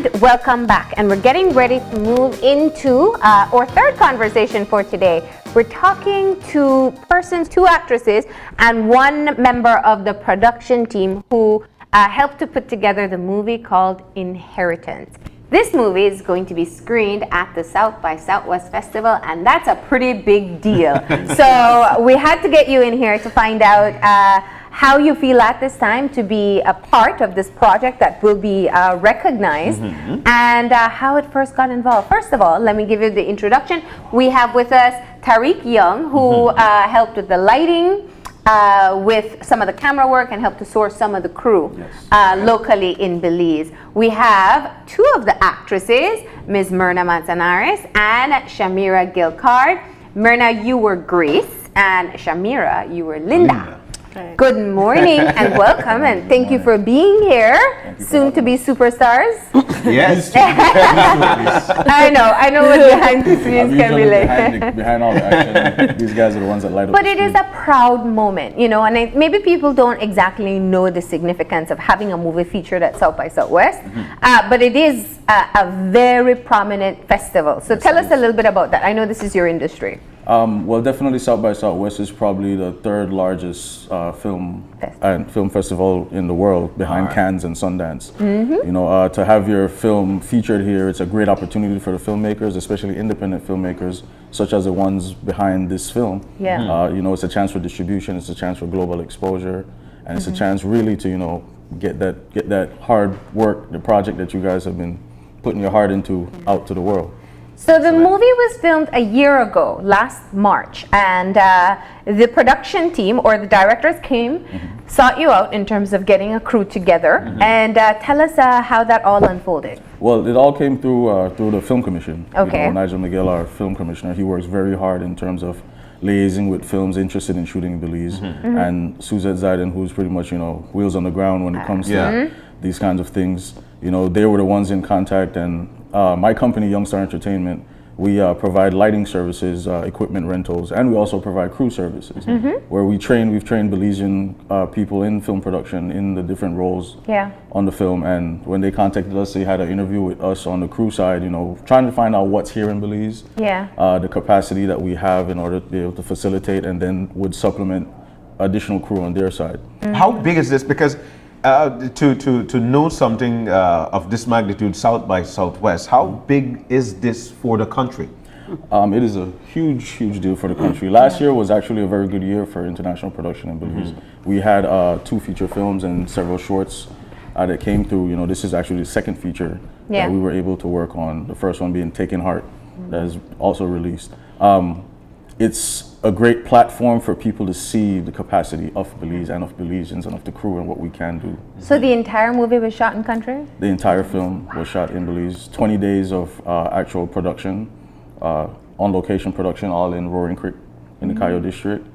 And welcome back. And we're getting ready to move into our third conversation for today. We're talking to persons, two actresses, and one member of the production team who helped to put together the movie called Inheritance. This movie is going to be screened at the South by Southwest Festival, and that's a pretty big deal. So we had to get you in here to find out how you feel at this time to be a part of this project that will be recognized, and how it first got involved. First of all, let me give you the introduction. We have with us Tarok Young, who helped with the lighting, with some of the camera work, and helped to source some of the crew locally in Belize. We have two of the actresses, Ms. Myrna Manzanares and Shamira Gill-Card. Myrna, you were Grace, and Shamira, you were Linda. Okay. Good morning and welcome, and thank you for being here, soon to be superstars. Yes. I know what behind the scenes can be like. Behind all the action, these guys are the ones that light up. But it is a proud moment, you know, and maybe people don't exactly know the significance of having a movie featured at South by Southwest, but it is a very prominent festival. So tell us a little bit about that. I know this is your industry. Well, definitely South by Southwest is probably the third largest film festival in the world, behind Cannes and Sundance. You know, to have your film featured here, it's a great opportunity for the filmmakers, especially independent filmmakers, such as the ones behind this film. Yeah. You know, it's a chance for distribution, it's a chance for global exposure, and it's a chance really to, you know, get that hard work, the project that you guys have been putting your heart into, out to the world. So the movie was filmed a year ago, last March, and the production team or the directors came, sought you out in terms of getting a crew together, and tell us how that all unfolded. Well, it all came through the film commission. Okay. You know, Nigel Miguel, our film commissioner, he works very hard in terms of liaising with films interested in shooting in Belize, and Suzette Zaiden, who's pretty much, you know, wheels on the ground when it comes to these kinds of things. You know, they were the ones in contact, and my company, Youngstar Entertainment, we provide lighting services, equipment rentals, and we also provide crew services, where we've trained Belizean people in film production in the different roles on the film. And when they contacted us, they had an interview with us on the crew side, you know, trying to find out what's here in Belize, the capacity that we have in order to be able to facilitate, and then would supplement additional crew on their side. How big is this? Because to know something of this magnitude, South by Southwest, how big is this for the country? It is a huge deal for the country. Last year was actually a very good year for international production in Belize. We had 2 feature films and several shorts that came through. You know, this is actually the second feature that we were able to work on. The first one being Taken Heart, that is also released. It's a great platform for people to see the capacity of Belize and of Belizeans and of the crew and what we can do. So the entire movie was shot in country? The entire film was shot in Belize. 20 days of actual production, on location production, all in Roaring Creek in the Cayo district.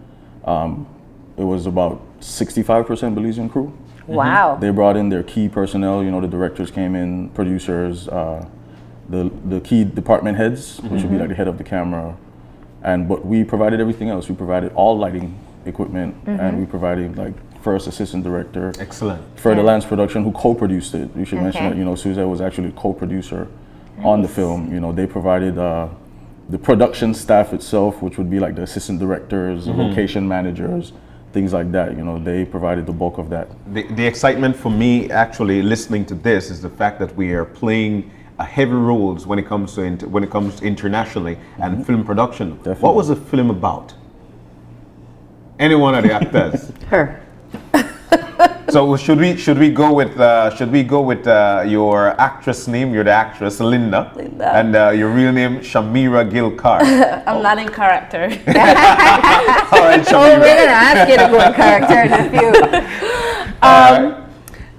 It was about 65% Belizean crew. Wow. They brought in their key personnel, you know, the directors came in, producers, the key department heads, which would be like the head of the camera. But we provided everything else. We provided all lighting equipment, and we provided like first assistant director. Excellent. Further Lance Production, who co-produced it. You should mention that, you know, Suzette was actually a co-producer on the film. You know, they provided the production staff itself, which would be like the assistant directors, the location managers, things like that. You know, they provided the bulk of that. The excitement for me actually listening to this is the fact that we are playing heavy roles when it comes to internationally and film production. Definitely. What was the film about? Any one of the actors? Her. So should we go with your actress name? You're the actress, Linda. And your real name, Shamira Gill-Card. I'm not in character. All right, Shamira. Oh, we're gonna ask you to go in character in a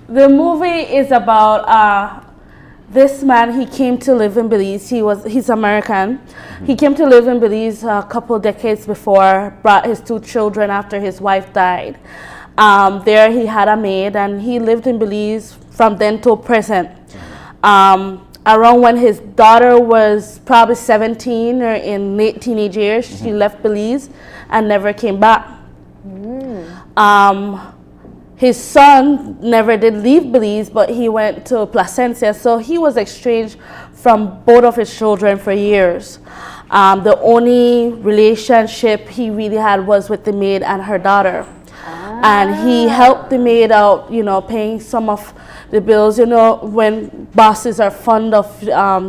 few. The movie is about this man. He came to live in Belize. He's American. He came to live in Belize a couple decades before, brought his 2 children after his wife died. There he had a maid, and he lived in Belize from then till present. Around when his daughter was probably 17 or in late teenage years, she left Belize and never came back. his son never did leave Belize, but he went to Placencia, so he was estranged from both of his children for years. The only relationship he really had was with the maid and her daughter. And he helped the maid out, you know, paying some of the bills. You know, when bosses are fond of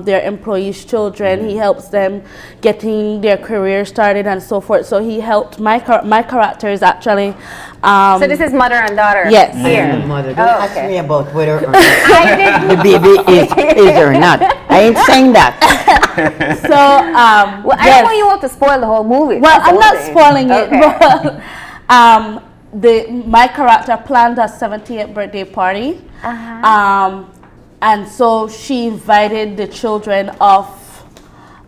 their employees' children, he helps them getting their career started and so forth. So he helped my character is actually. So this is mother and daughter. Yes. Here. Mother, don't ask okay. me about whether or not I didn't. the baby is or not. I ain't saying that. So Well, I don't want you all to spoil the whole movie. Well, That's the I'm whole not thing. spoiling Okay. it, but my character planned a 70th birthday party, and so she invited the children of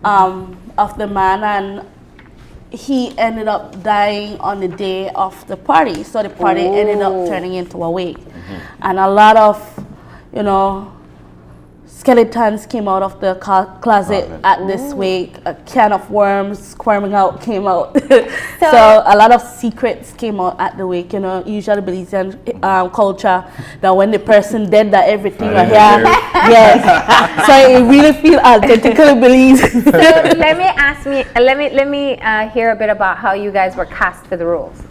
the man, and he ended up dying on the day of the party. So the party ended up turning into a wake, and a lot of, you know, skeletons came out of the closet at this wake. A can of worms squirming out came out. So a lot of secrets came out at the wake. You know, usually Belizean culture that when the person dead, that everything are here. Yes. So it really feel authentically Belize. So let me hear a bit about how you guys were cast for the roles.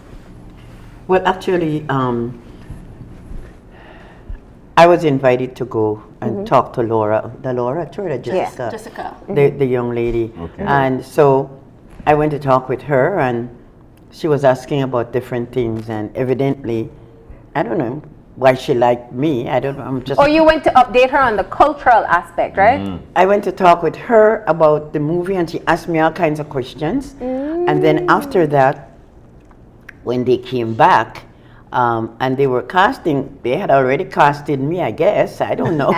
Well, actually, I was invited to go and talk to Laura. Jessica. Jessica. The young lady. Okay. And so I went to talk with her, and she was asking about different things, and evidently, I don't know why she liked me. I don't know. I'm just. Or you went to update her on the cultural aspect, right? I went to talk with her about the movie, and she asked me all kinds of questions. And then after that, when they came back, and they were casting, they had already casted me, I guess. I don't know.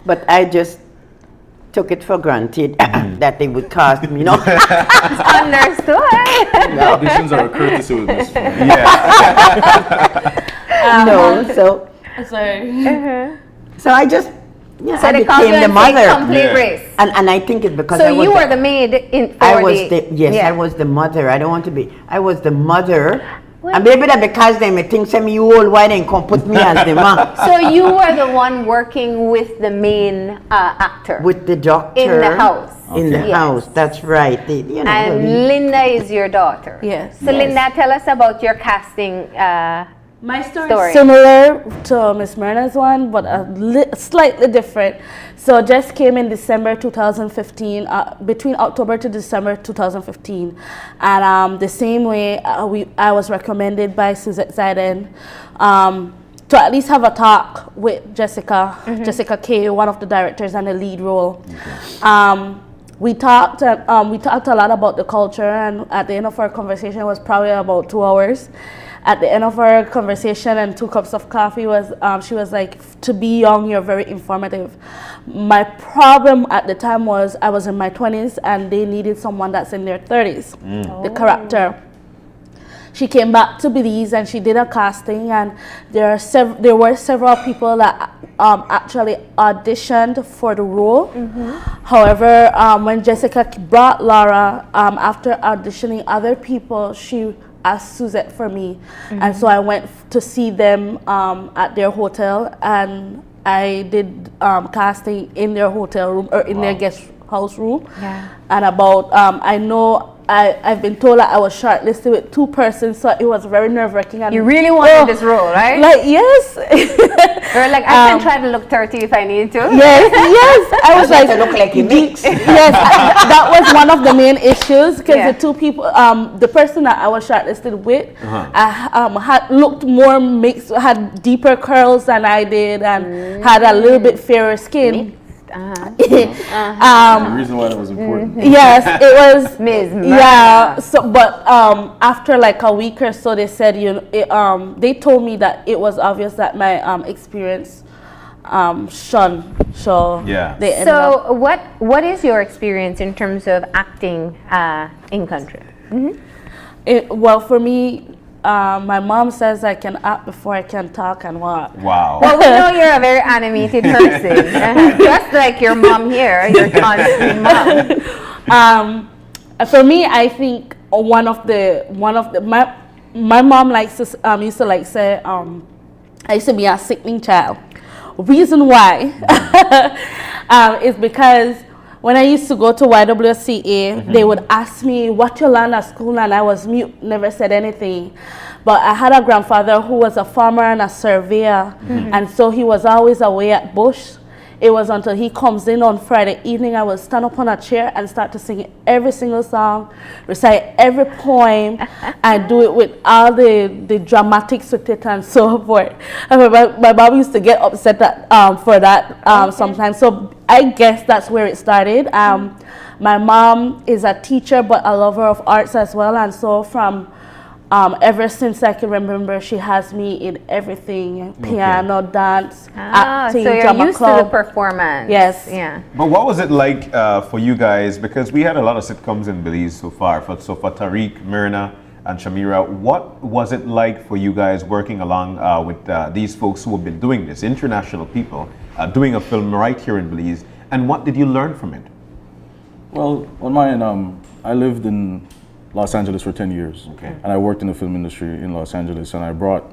But I just took it for granted that they would cast me, you know. Understood. Auditions are a courtesy with Miss Myrna. Yeah. No, so Sorry. so I just So I they called you became the and said mother. complete race. And I think it's because So I was you the- were the maid in I for was the I was the mother. I don't want to be. I was the mother. And maybe that because they may think say me you old, why they come put me as the mom So you were the one working with the main actor with the doctor in the house. In the Okay. Yes. house, that's right. They, you know, And Linda is your daughter. Yes. So Linda, tell us about your casting. My story Story. is similar to Miss Myrna's one, but slightly different. So Jess came in December 2015, between October to December 2015. And the same way I was recommended by Suzette Zayden to at least have a talk with Jessica, Jessica K, one of the directors and the lead role. We talked a lot about the culture, and at the end of our conversation, it was probably about 2 hours. At the end of our conversation and 2 cups of coffee was, she was like, to be young, you're very informative. My problem at the time was I was in my 20s and they needed someone that's in their 30s, the character. She came back to Belize and she did a casting, and there were several people that actually auditioned for the role. However, when Jessica brought Laura, after auditioning other people, she asked Suzette for me. And so I went to see them at their hotel, and I did casting in their hotel room or in their guest house room. And about I've been told that I was shortlisted with 2 persons, so it was very nerve-wracking. You really wanted this role, right? Like, yes. Or like, I can try to look 30 if I need to. Yes. I was like, to look like you mix. yes, that was one of the main issues, because the 2 people, the person that I was shortlisted with, had looked more mixed, had deeper curls than I did, and had a little bit fairer skin. The reason why that was important. Yes, it was Ms. Myrna. Yeah. So, but after like a week or so, they said they told me that it was obvious that my experience shone. So Yeah. they ended up. So what is your experience in terms of acting in country? Well, for me, my mom says I can act before I can talk and walk. Wow. Well, we know you're a very animated person, just like your mom here, your on-screen mom. For me, I think one of the my mom likes to used to like say I used to be a sickening child. Reason why is because when I used to go to YWCA, they would ask me, what you learn at school, and I was mute, never said anything. But I had a grandfather who was a farmer and a surveyor, and so he was always away at bush. It was until he comes in on Friday evening, I would stand up on a chair and start to sing every single song, recite every poem, and do it with all the dramatics with it and so forth. I remember my mom used to get upset for that sometimes. So I guess that's where it started. My mom is a teacher, but a lover of arts as well. And so from ever since I can remember, she has me in everything: piano, dance, acting, so you're drama used club. to the performance. Yes. Yeah. But what was it like for you guys? Because we had a lot of sitcoms in Belize so far. So for Tarok, Myrna, and Shamira, what was it like for you guys working along with these folks who have been doing this, international people, doing a film right here in Belize? And what did you learn from it? Well, on my end, I lived in Los Angeles for 10 years. Okay. And I worked in the film industry in Los Angeles, and I brought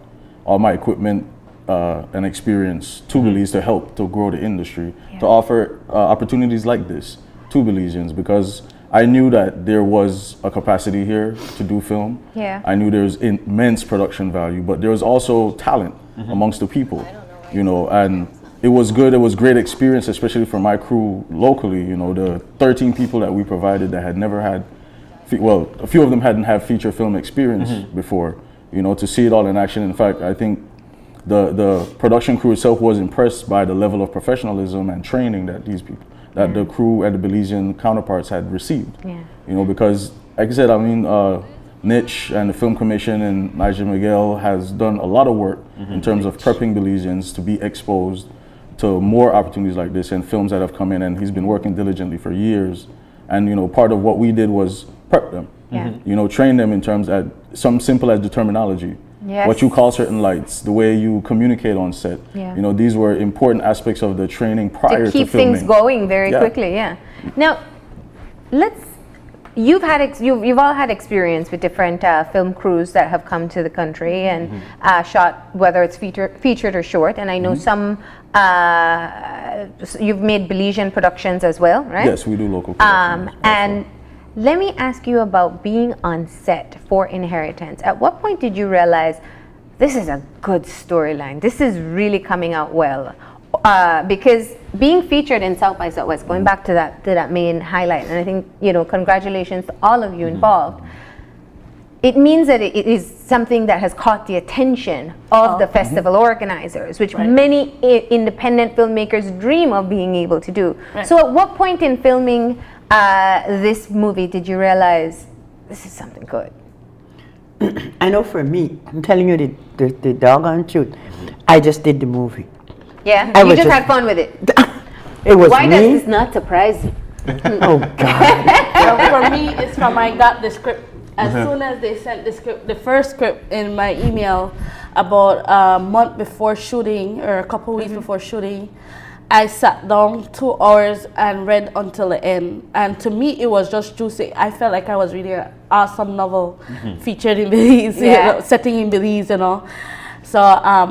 all my equipment and experience to Belize to help to grow the industry, to offer opportunities like this to Belizeans, because I knew that there was a capacity here to do film. Yeah. I knew there was immense production value, but there was also talent amongst the people, you know, and it was good. It was great experience, especially for my crew locally. You know, the 13 people that we provided that had never had, well, a few of them hadn't had feature film experience before, you know, to see it all in action. In fact, I think the production crew itself was impressed by the level of professionalism and training that these people, that the crew and the Belizean counterparts had received. Yeah. You know, because like I said, I mean, Niche and the Film Commission and Nigel Miguel has done a lot of work in terms of prepping Belizeans to be exposed to more opportunities like this and films that have come in, and he's been working diligently for years. And, you know, part of what we did was prep them, you know, train them in terms of some simple as the terminology, what you call certain lights, the way you communicate on set. You know, these were important aspects of the training prior to keep filming. things going very quickly. Now, you've all had experience with different film crews that have come to the country and shot, whether it's featured or short. And I know some you've made Belizean productions as well, right? Yes, we do local productions. And let me ask you about being on set for Inheritance. At what point did you realize this is a good storyline? This is really coming out well. Because being featured in South by Southwest, going back to that main highlight, and I think, you know, congratulations to all of you involved. It means that it is something that has caught the attention of the festival organizers, which many independent filmmakers dream of being able to do. So at what point in filming this movie did you realize this is something good? I know for me, I'm telling you the doggone truth, I just did the movie. Yeah, I you was just just- had fun with it. It was Why me. does this not surprise you? Oh God. For me, it's from I got the script. As soon as they sent the script, the first script in my email, about a month before shooting or a couple weeks before shooting, I sat down 2 hours and read until the end. And to me, it was just juicy. I felt like I was reading an awesome novel featured in Belize, you know, setting in Belize, you know. So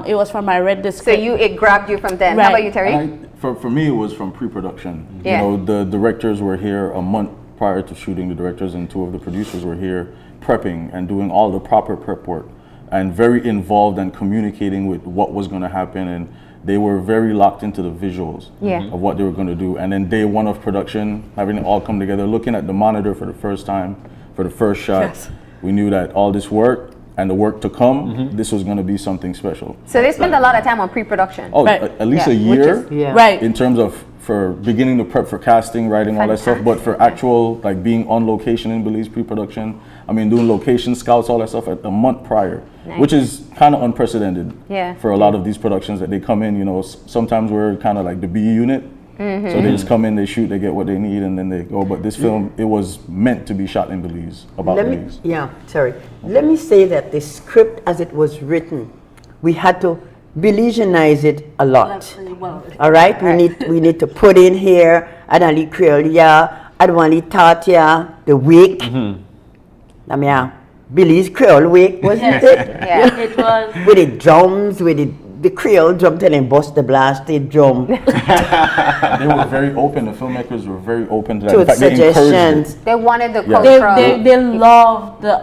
it was from I read the So script. it grabbed you from then. How about you, Terry? For me, it was from pre-production. Yeah. You know, the directors were here a month prior to shooting. The directors and 2 of the producers were here prepping and doing all the proper prep work and very involved and communicating with what was going to happen. And they were very locked into the visuals of what they were going to do. And then day one of production, having it all come together, looking at the monitor for the first time, for the first shot, we knew that all this work and the work to come, this was going to be something special. So they spent a lot of time on pre-production. Oh, at least a Which year. is- Right. In terms of for beginning to prep for casting, writing, all that stuff, but for actual like being on location in Belize pre-production, I mean doing location scouts, all that stuff at a month prior, which is kind of unprecedented for a lot of these productions that they come in. You know, sometimes we're kind of like the B unit, so they just come in, they shoot, they get what they need, and then they go. But this film, it was meant to be shot in Belize, about Belize. Let me say that the script as it was written, we had to Belizeanize it a lot. All right, we need to put in here Adali Creole, Adwali Tatia, the wig. Belize Creole wig, wasn't it? Yeah. It was. With the drums, with the the Creole drum, tell them bust the blasted drum. They were very open. The filmmakers were very open to that. To In fact, they encouraged suggestions. it. They wanted the Yeah. cultural. They love the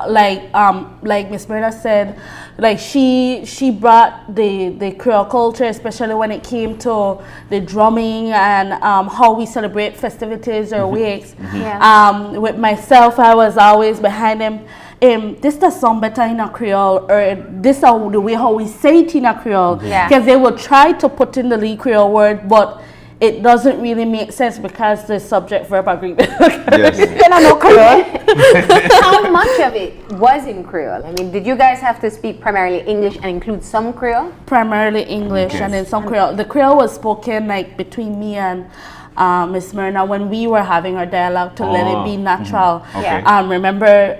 like Miss Myrna said, like she brought the Creole culture, especially when it came to the drumming and how we celebrate festivities or weeks. Yeah. With myself, I was always behind them. This does sound better in a Creole, or this is the way how we say it in a Creole. Yeah. Because they will try to put in the Lee Creole word, but it doesn't really make sense because the subject verb agreement. Yes. Then I know Creole. How much of it was in Creole? I mean, did you guys have to speak primarily English and include some Creole? Primarily English and then some Creole. The Creole was spoken like between me and Miss Myrna when we were having our dialogue to let it be natural. Okay. Remember,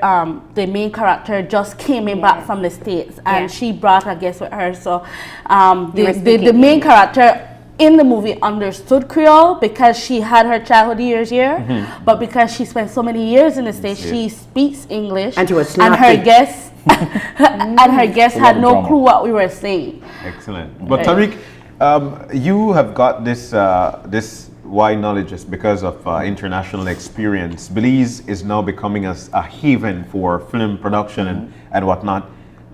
the main character just came in back from the States and she brought a guest with her. So the main character in the movie understood Creole because she had her childhood years here, but because she spent so many years in the States, she speaks English. And she was and her snappy. guests and her guests A lot had of no drama. clue what we were saying. Excellent. But Tarek, you have got this wide knowledge just because of international experience. Belize is now becoming a haven for film production and whatnot.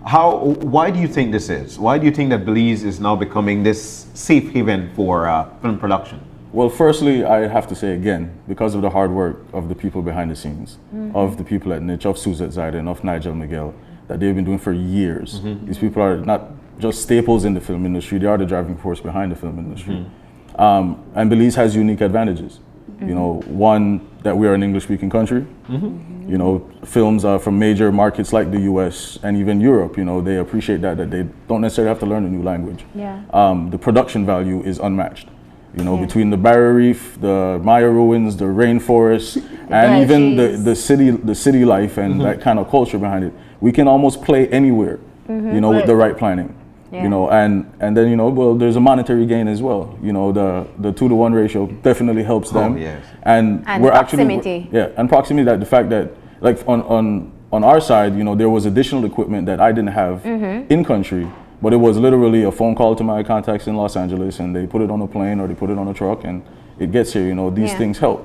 Why do you think this is? Why do you think that Belize is now becoming this safe haven for film production? Well, firstly, I have to say again, because of the hard work of the people behind the scenes, of the people at Niche, of Suzette Zaiden, of Nigel Miguel, that they've been doing for years. These people are not just staples in the film industry, they are the driving force behind the film industry. And Belize has unique advantages. You know, one, that we are an English-speaking country. You know, films from major markets like the US and even Europe, you know, they appreciate that they don't necessarily have to learn a new language. The production value is unmatched. You know, between the barrier reef, the Maya ruins, the rainforest, and even the city life and that kind of culture behind it, we can almost play anywhere, you know, with the right planning. You know, and then, you know, well, there's a monetary gain as well. You know, the 2-to-1 ratio definitely helps them. Yes. And we're proximity. and proximity, that the fact that, like, on our side, you know, there was additional equipment that I didn't have in country, but it was literally a phone call to my contacts in Los Angeles, and they put it on a plane or they put it on a truck, and it gets here. You know, these things help.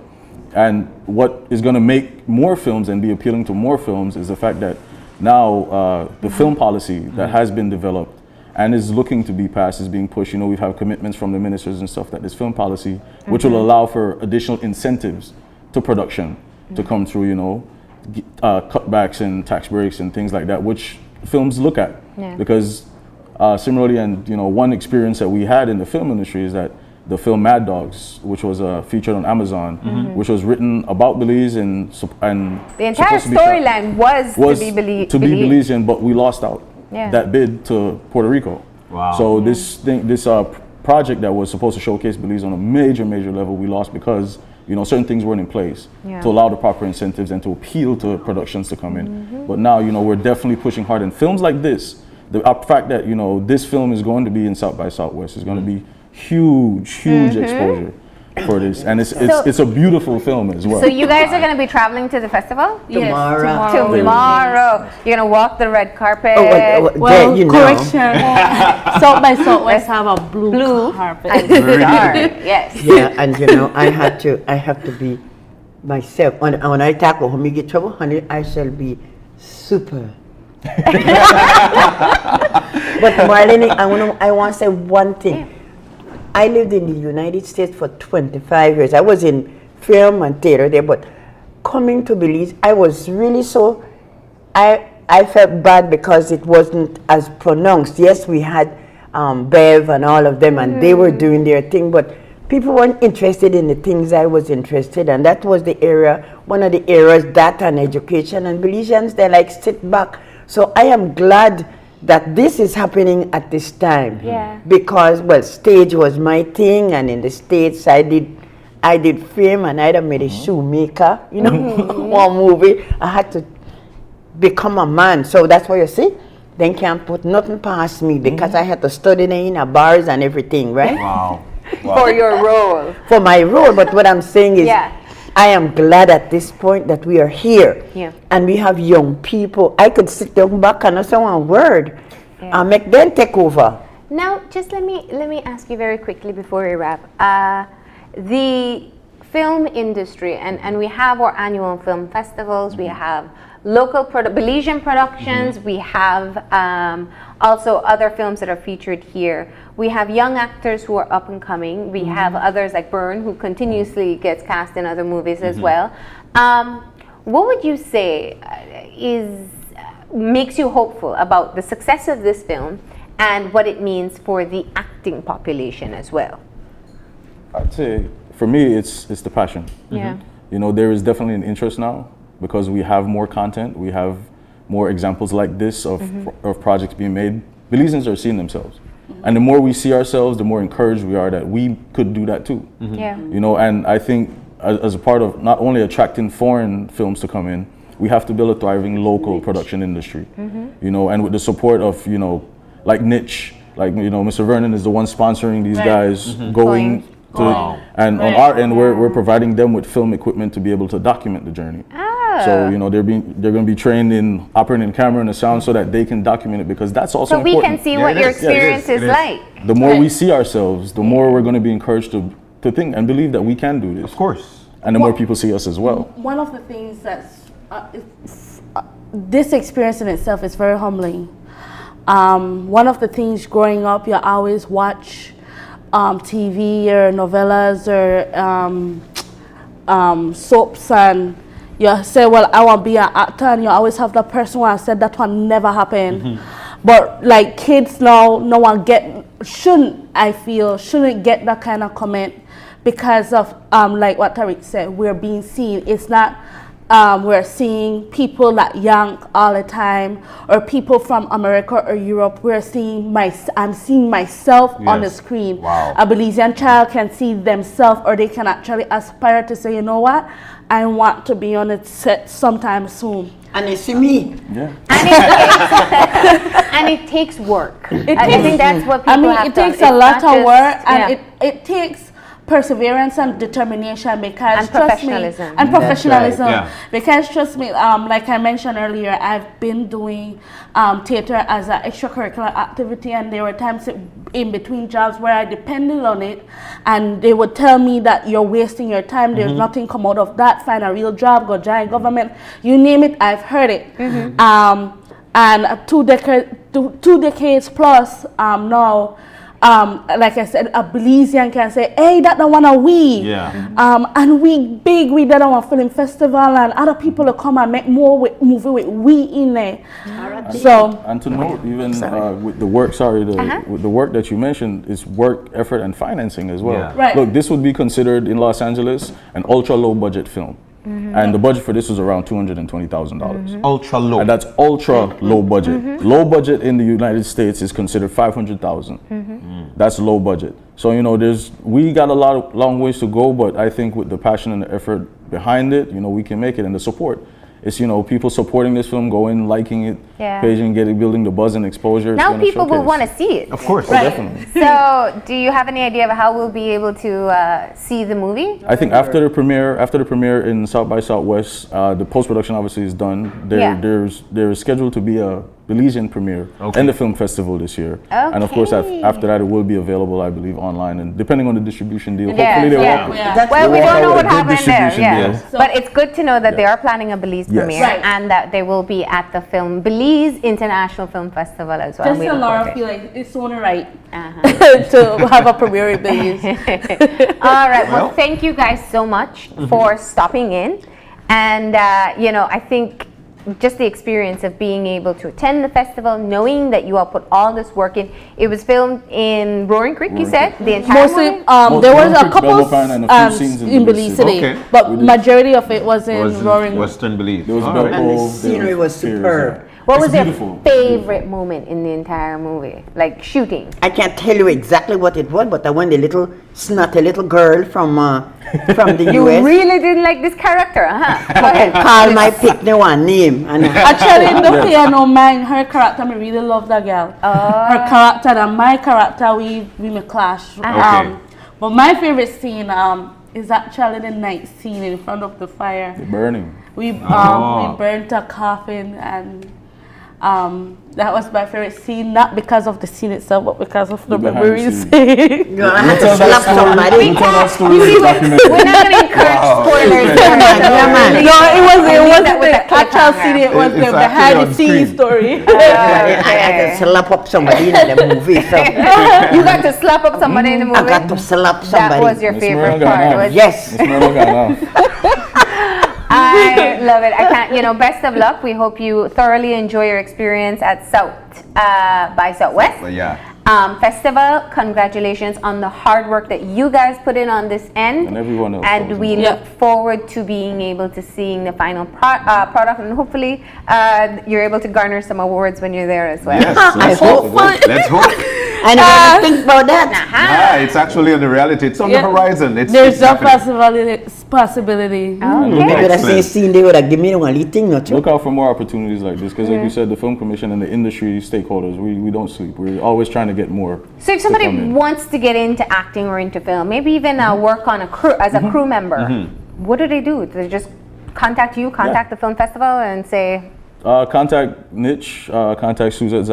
And what is going to make more films and be appealing to more films is the fact that now the film policy that has been developed and is looking to be passed is being pushed. You know, we've had commitments from the ministers and stuff that this film policy, which will allow for additional incentives to production to come through, you know, cutbacks and tax breaks and things like that, which films look at. Because similarly, and, you know, one experience that we had in the film industry is that the film Mad Dogs, which was featured on Amazon, which was written about Belize and the entire storyline was to be Belizean, but we lost out. That bid to Puerto Rico. Wow. So this project that was supposed to showcase Belize on a major level, we lost because, you know, certain things weren't in place to allow the proper incentives and to appeal to productions to come in. But now, you know, we're definitely pushing hard, and films like this, the fact that, you know, this film is going to be in South by Southwest is going to be huge exposure for this, and it's a beautiful film as well. So you guys are going to be traveling to the festival? Tomorrow. Tomorrow. You're going to walk the red carpet. Well, you know. correction. South by Southwest have a blue carpet. And star. Yes. Yeah, and you know, I have to be myself. When I talk about me get trouble, honey, I shall be super. But Marlene, I want to say one thing. I lived in the United States for 25 years. I was in film and theater there, but coming to Belize, I was really I felt bad because it wasn't as pronounced. Yes, we had Bev and all of them, and they were doing their thing, but people weren't interested in the things I was interested in, and that was the area, one of the areas, data and education, and Belizeans, they like sit back. So I am glad that this is happening at this time. Because, well, stage was my thing, and in the States I did film, and I made a shoemaker, you know, one movie. I had to become a man, so that's what you see. They can't put nothing past me because I had to study in a bars and everything, right? Wow. For your role. For my role, but what I'm saying is, I am glad at this point that we are here, and we have young people. I could sit down back and say one word, and make them take over. Now, just let me ask you very quickly before we wrap. The film industry, and we have our annual film festivals, we have local Belizean productions, we have also other films that are featured here. We have young actors who are up and coming. We have others like Byrne, who continuously gets cast in other movies as well. What would you say makes you hopeful about the success of this film and what it means for the acting population as well? I'd say, for me, it's the passion. Yeah. You know, there is definitely an interest now because we have more content, we have more examples like this of projects being made. Belizeans are seeing themselves. And the more we see ourselves, the more encouraged we are that we could do that too. Yeah. You know, and I think as a part of not only attracting foreign films to come in, we have to build a thriving local production industry. You know, and with the support of, you know, like Niche, like, you know, Mr. Vernon is the one sponsoring these guys going to, and on our end, we're providing them with film equipment to be able to document the journey. So, you know, they're going to be trained in operating the camera and the sound so that they can document it, because that's also important. So we can see what your experience is like. The more we see ourselves, the more we're going to be encouraged to think and believe that we can do this. Of course. And the more people see us as well. One of the things that's this experience in itself is very humbling. One of the things growing up, you always watch TV or novellas or soaps, and you say, well, I want to be an actor, and you always have that person who has said that one never happened. But like kids now, no one shouldn't get that kind of comment because of like what Tarok said, we're being seen. It's not we're seeing people that young all the time, or people from America or Europe. I'm seeing myself on the screen. Wow. A Belizean child can see themselves, or they can actually aspire to say, you know what, I want to be on a set sometime soon. And you see me. Yeah. And it takes work. I think that's what people have it to takes a lot of work, and yeah. it takes perseverance and determination, because And trust me, professionalism. and professionalism, That's right, yeah. because trust me, like I mentioned earlier, I've been doing theater as an extracurricular activity, and there were times in between jobs where I depended on it, and they would tell me that you're wasting your time, there's nothing come out of that, find a real job, go join government, you name it, I've heard it. And 2 decades plus now, like I said, a Belizean can say, hey, that the one are we. Yeah. And we did our film festival, and other people will come and make more movie with we in there. So, and to note, even with the work, with the work that you mentioned, is work, effort, and financing as well. Yeah. Right. Look, this would be considered in Los Angeles an ultra low budget film. And the budget for this was around $220,000. Ultra low. And that's ultra low budget. Low budget in the United States is considered $500,000. That's low budget. So, you know, we got a long ways to go, but I think with the passion and the effort behind it, you know, we can make it. And the support, it's, you know, people supporting this film, going, liking it, paging, building the buzz and exposure. Now people will want to see it. Of course. Right. Definitely. So, do you have any idea of how we'll be able to see the movie? I think after the premiere in South by Southwest, the post-production obviously is done. There's scheduled to be a Belizean premiere in the film festival this year. And of course, after that, it will be available, I believe, online. And depending on the distribution deal, hopefully they will. Well, we don't know what happened there. deal. But it's good to know that they are planning a Belize premiere, and that they will be at the Belize International Film Festival as well. just We so look Laura forward to feel it. like it's only right to have a premiere in Belize. All right. Well, thank you guys so much for stopping in. And, you know, I think just the experience of being able to attend the festival, knowing that you all put all this work in. It was filmed in Roaring Creek, you said? The entire Mostly, movie? there was a Roaring Creek, couple Belmopan, and a few scenes in Belize City, Okay. but majority of it was in Roaring Creek. Western Belize. There was All Belco, right. And the there scenery was piers, superb. What was your beautiful. favorite moment in the entire movie? Like shooting? I can't tell you exactly what it was, but when the little snotty little girl from the You US really didn't like this character, huh? Go ahead. called my pickney one name, and Actually, no fear, no mind. Her character, me really love that girl. Her character and my character, we may clash. Okay. But my favorite scene is actually the night scene in front of the fire. The burning. We burnt a coffin, and That was my favorite scene, not because of the scene itself, but because of the behind the memories. scene. You I had to slap somebody. Tell that story in the documentary. We're not going to encourage spoilers. No, it wasn't that with the the actual cliffhanger. scene, it was It's the actually behind on the scenes screen. story. I had to slap up somebody in the movie. So You got to slap up somebody in the movie. I got to slap That somebody. was your Miss favorite Myrna got part. off. Was Yes. Miss Myrna got off. I love it. I can't, best of luck. We hope you thoroughly enjoy your experience at South by Southwest. But yeah. Festival. Congratulations on the hard work that you guys put in on this end. And everyone else. And we look forward to being able to seeing the final product, and hopefully you're able to garner some awards when you're there as well. Yes. I hope. Let's hope. I never think about that. It's actually on the reality. It's on the horizon. There's no happening. possibility. Maybe that same scene they would have given me one little thing or two. Look out for more opportunities like this, because like you said, the film commission and the industry stakeholders, we don't sleep. We're always trying to get more. So if somebody wants to get into acting or into film, maybe even work on a crew as a crew member, what do? Do they just contact you, contact the film festival, and say? Contact Niche, contact Suzette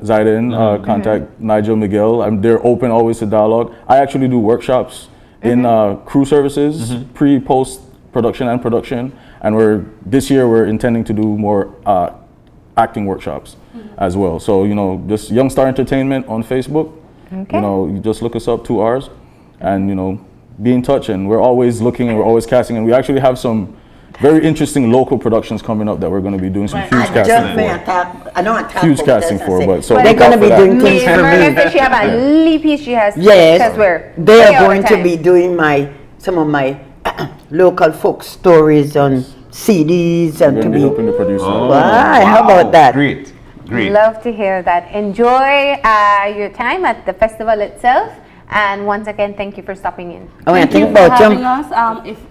Zaiden, contact Nigel Miguel. They're open always to dialogue. I actually do workshops in crew services, pre, post production and production, and this year we're intending to do more acting workshops as well. So just Young Star Entertainment on Facebook. Okay. You just look us up, 2 R's, and be in touch. And we're always looking and we're always casting, and we actually have some very interesting local productions coming up that we're going to be doing some huge casting for. I don't talk Huge about casting that, for, I say, but so they're look going to out be for that. doing things for Myrna me. said she have a little piece she has. Yes, because we're they way are out of going to time. be doing some of my local folk stories on CDs and We're to going to be be. helping the producer. Why? How about that? Great. Love to hear that. Enjoy your time at the festival itself. And once again, thank you for stopping in. Oh, I Thank think you for about having you. us.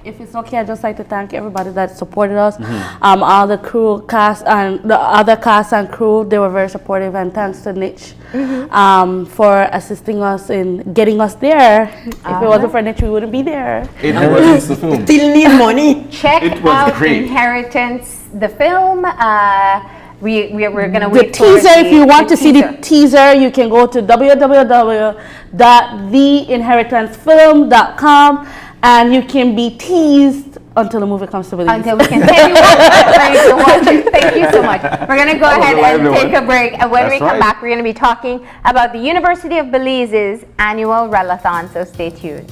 If it's okay, I'd just like to thank everybody that supported us. All the crew, cast, and the other cast and crew, they were very supportive. And thanks to Niche for assisting us in getting us there. If it wasn't for Niche, we wouldn't be there. Inheritance the film. Still need money. Check It was out great. Inheritance, the film. We're going to The wait for teaser, if you want to see the teaser. teaser, you can go to www.theinheritancefilm.com and you can be teased until the movie comes to Belize. Until we can tell you what to watch it. Thank you so much. We're going to go ahead and take a break. And when we come back, we're going to be talking about the University of Belize's annual Rellathon. So stay tuned.